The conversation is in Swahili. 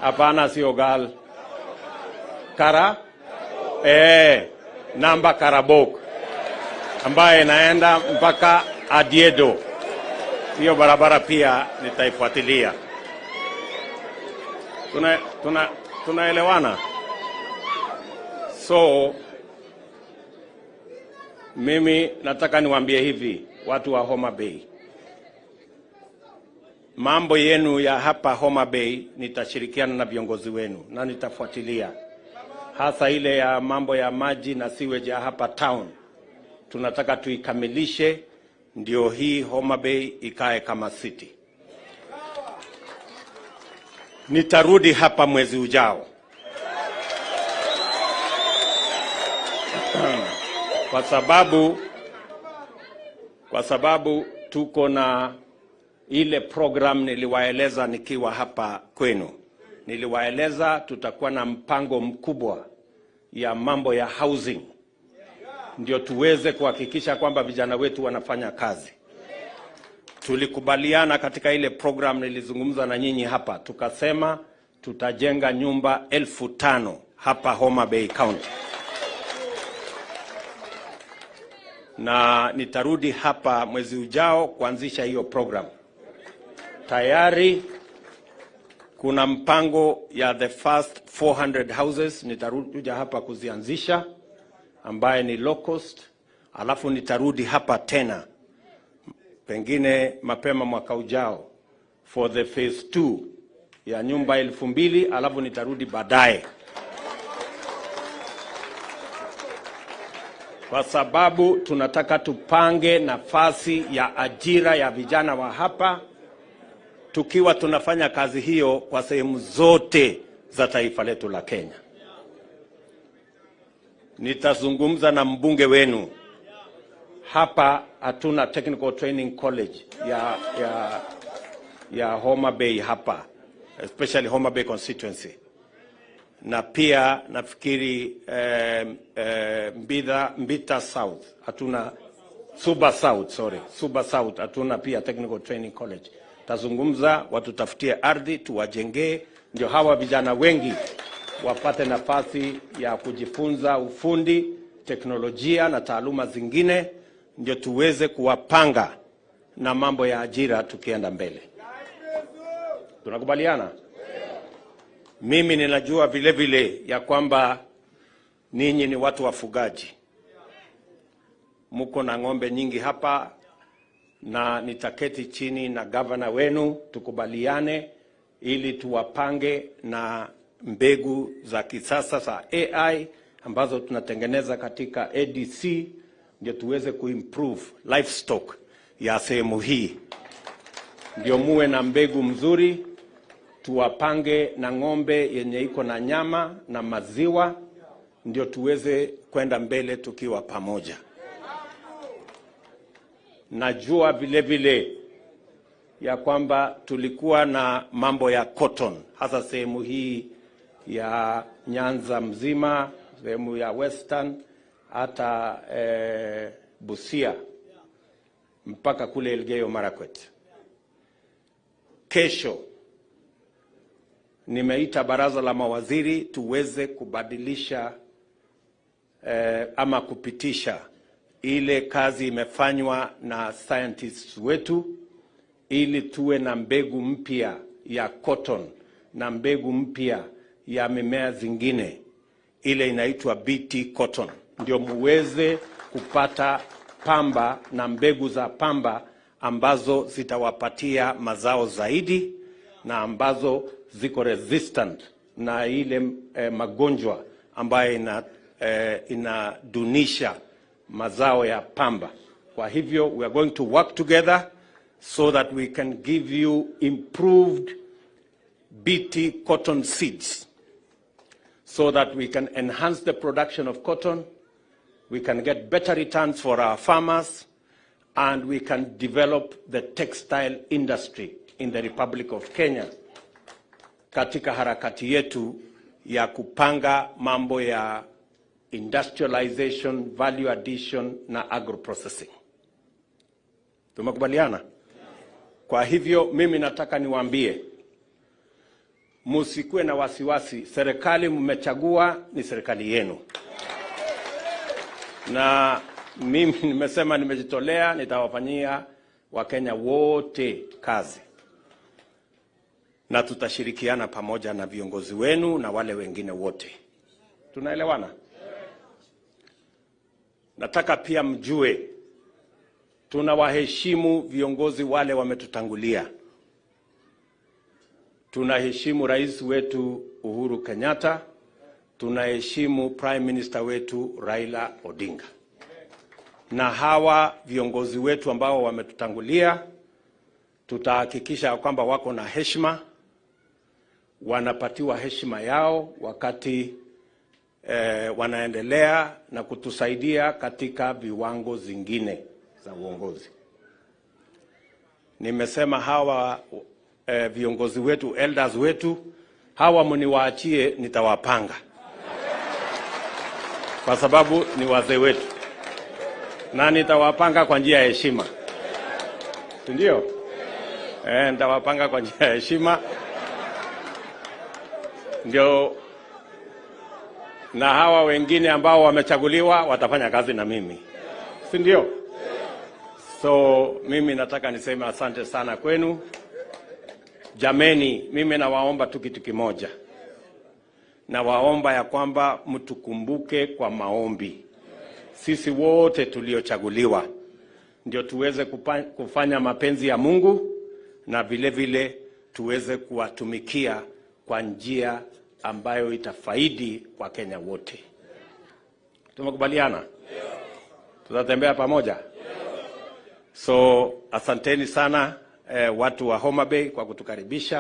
Hapana, sio Gal. Namba Karabok, ambaye inaenda mpaka Adiedo. Hiyo barabara pia nitaifuatilia. Tunaelewana? So mimi nataka niwaambie hivi, watu wa Homa Bay. Mambo yenu ya hapa Homa Bay nitashirikiana na viongozi wenu na nitafuatilia. Hasa ile ya mambo ya maji na sewage ya hapa town. Tunataka tuikamilishe ndio hii Homa Bay ikae kama city. Nitarudi hapa mwezi ujao. Kwa sababu tuko na ile program niliwaeleza nikiwa hapa kwenu. Niliwaeleza tutakuwa na mpango mkubwa ya mambo ya housing. Ndio tuweze kuhakikisha kwamba vijana wetu wanafanya kazi. Tulikubaliana katika ile program nilizungumza na nyinyi hapa. Tukasema tutajenga nyumba 5,000 hapa Homa Bay County. Na nitarudi hapa mwezi ujao kuanzisha hiyo program. Tayari kuna mpango ya the first 400 houses nitarudi hapa kuzianzisha, ambaye ni low cost. Alafu nitarudi hapa tena pengine mapema mwaka ujao for the phase 2 ya nyumba 2,000. Alafu nitarudi baadaye, kwa sababu tunataka tupange nafasi ya ajira ya vijana wa hapa, tukiwa tunafanya kazi hiyo kwa sehemu zote za taifa letu la Kenya. Nitazungumza na mbunge wenu. Hapa hatuna technical training college ya Homa Bay hapa, especially Homa Bay constituency. Na pia nafikiri Mbita South hatuna, Suba South hatuna pia technical training college. Tazungumza watutafutie ardhi tuwajengee, ndio hawa vijana wengi wapate nafasi ya kujifunza ufundi, teknolojia na taaluma zingine, ndio tuweze kuwapanga na mambo ya ajira tukienda mbele. Tunakubaliana? Mimi ninajua vile vile ya kwamba ninyi ni watu wafugaji. Muko na ng'ombe nyingi hapa, na nitaketi chini na gavana wenu tukubaliane ili tuwapange na mbegu za kisasa za AI ambazo tunatengeneza katika ADC, ndio tuweze kuimprove livestock ya sehemu hii. Ndio muwe na mbegu mzuri, tuwapange na ng'ombe yenye iko na nyama na maziwa, ndio tuweze kwenda mbele tukiwa pamoja. Najua vile vile ya kwamba tulikuwa na mambo ya cotton, hasa sehemu hii ya Nyanza mzima, sehemu ya Western, hata Busia, mpaka kule Elgeyo Marakwet. Kesho nimeita baraza la mawaziri tuweze kubadilisha ama kupitisha ile kazi imefanywa na scientists wetu, ili tuwe na mbegu mpya ya cotton na mbegu mpya ya mimea zingine, ile inaitwa BT cotton, ndio muweze kupata pamba na mbegu za pamba ambazo zitawapatia mazao zaidi na ambazo ziko resistant na ile magonjwa ambayo inadunisha mazao ya pamba. Kwa hivyo we are going to work together so that we can give you improved BT cotton seeds, so that we can enhance the production of cotton, we can get better returns for our farmers, and we can develop the textile industry in the Republic of Kenya katika harakati yetu ya kupanga mambo ya industrialization, value addition na agroprocessing. Tumekubaliana? Kwa hivyo mimi nataka niwaambie, Msikuwe na wasiwasi, serikali mmechagua ni serikali yenu. Na mimi nimesema nimejitolea, nitawafanyia Wakenya wote kazi. Na tutashirikiana pamoja na viongozi wenu na wale wengine wote. Tunaelewana? Nataka pia mjue tunawaheshimu viongozi wale wametutangulia. Tunaheshimu rais wetu Uhuru Kenyatta, tunaheshimu Prime Minister wetu Raila Odinga. Na hawa viongozi wetu ambao wametutangulia, tutahakikisha kwamba wako na heshima, wanapatiwa heshima yao wakati wanaendelea na kutusaidia katika viwango zingine za uongozi. Nimesema hawa viongozi wetu, elders wetu, hawa mniwaachie, nitawapanga. Kwa sababu ni wazee wetu. Na nitawapanga kwa njia ya heshima. Ndio? Nitawapanga kwa njia ya heshima. Ndio. Na hawa wengine ambao wamechaguliwa watafanya kazi na mimi. Si ndio? So mimi nataka niseme asante sana kwenu. Jameni, mimi nawaomba tu kitu kimoja. Nawaomba ya kwamba mtukumbuke kwa maombi. Sisi wote tuliochaguliwa ndio tuweze kufanya mapenzi ya Mungu na vile vile tuweze kuwatumikia kwa njia ambayo itafaidi kwa Kenya wote. Tumekubaliana? Tutatembea pamoja? So asanteni sana watu wa Homa Bay kwa kutukaribisha.